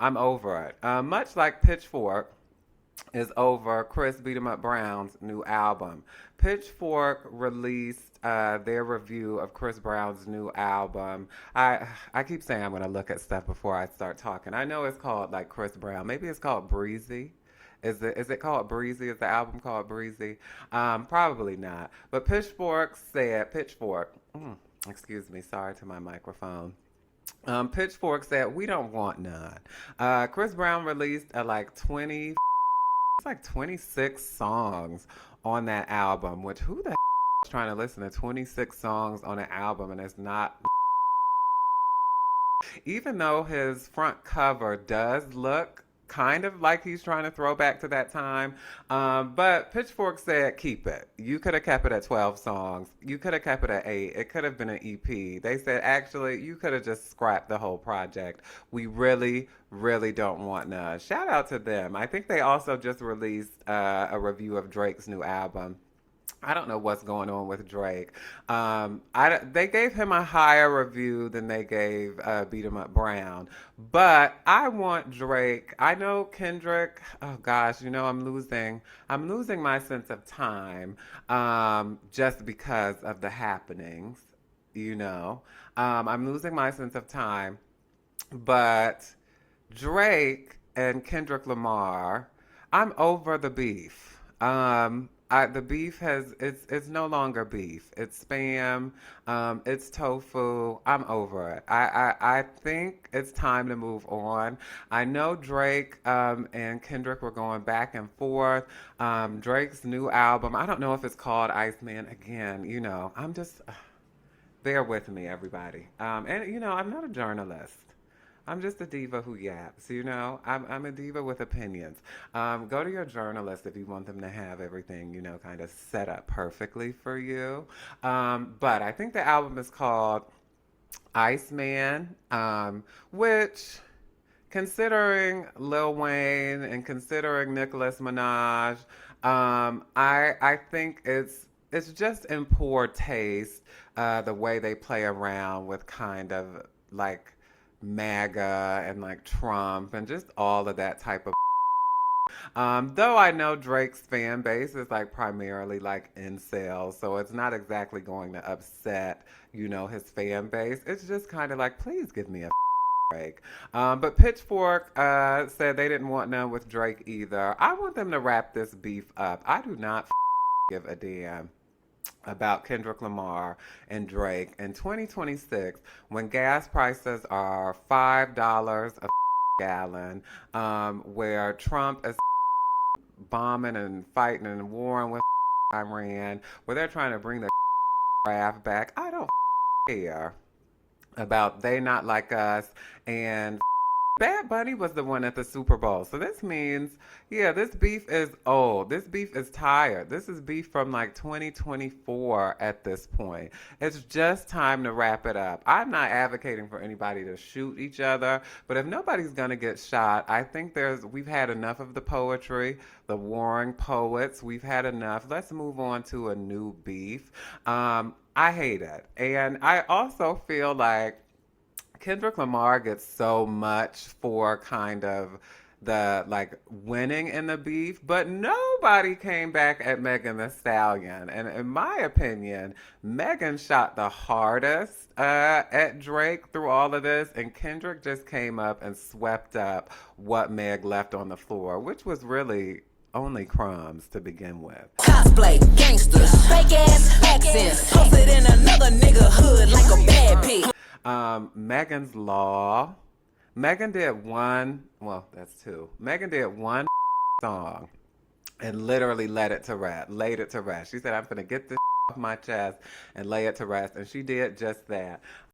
I'm over it. Much like Pitchfork is over Chris Beat 'em Up Brown's new album. Pitchfork released their review of Chris Brown's new album. I keep saying I'm going to look at stuff before I start talking. I know it's called like Chris Brown. Maybe it's called Breezy. Is it called Breezy? Is the album called Breezy? Probably not. But Pitchfork. Excuse me. Sorry to my microphone. Pitchfork said we don't want none. Chris Brown released like 20 it's like 26 songs on that album, which who the is trying to listen to 26 songs on an album and it's not. Even though his front cover does look kind of like he's trying to throw back to that time, but Pitchfork said keep it. You could have kept it at 12 songs. You could have kept it at 8. It could have been an EP. They said actually you could have just scrapped the whole project. We really, really don't want none. Shout out to them. I think they also just released a review of Drake's new album. I don't know what's going on with Drake. They gave him a higher review than they gave Beat 'em Up Brown. But I want Drake. I know Kendrick. Oh gosh, I'm losing my sense of time just because of the happenings. I'm losing my sense of time. But Drake and Kendrick Lamar, I'm over the beef. The beef it's no longer beef. It's spam. It's tofu. I'm over it. I think it's time to move on. I know Drake and Kendrick were going back and forth. Drake's new album. I don't know if it's called Iceman again. I'm just bear with me, everybody. And I'm not a journalist. I'm just a diva who yaps, I'm a diva with opinions. Go to your journalist if you want them to have everything, kind of set up perfectly for you. But I think the album is called Iceman, which, considering Lil Wayne and considering Nicholas Minaj, I think it's just in poor taste, the way they play around with kind of like MAGA and like Trump and just all of that type of. Though I know Drake's fan base is like primarily like incels, so it's not exactly going to upset, his fan base. It's just kind of like, please give me a break. But Pitchfork said they didn't want none with Drake either. I want them to wrap this beef up. I do not give a damn about Kendrick Lamar and Drake in 2026 when gas prices are $5 a gallon, where Trump is bombing and fighting and warring with Iran, where they're trying to bring the draft back. I don't care about they not like us, and Bad Bunny was the one at the Super Bowl. So this means, yeah, this beef is old. This beef is tired. This is beef from like 2024 at this point. It's just time to wrap it up. I'm not advocating for anybody to shoot each other, but if nobody's going to get shot, I think we've had enough of the poetry, the warring poets. We've had enough. Let's move on to a new beef. I hate it. And I also feel like Kendrick Lamar gets so much for kind of the like winning in the beef, but nobody came back at Megan Thee Stallion. And in my opinion, Megan shot the hardest at Drake through all of this, and Kendrick just came up and swept up what Meg left on the floor, which was really only crumbs to begin with. Cosplay, gangsters, fake ass accents, posted in another nigga hood like a bad pig. Megan's Law. Megan did one, well, that's two. Megan did one song and literally laid it to rest. She said, I'm going to get this off my chest and lay it to rest. And she did just that.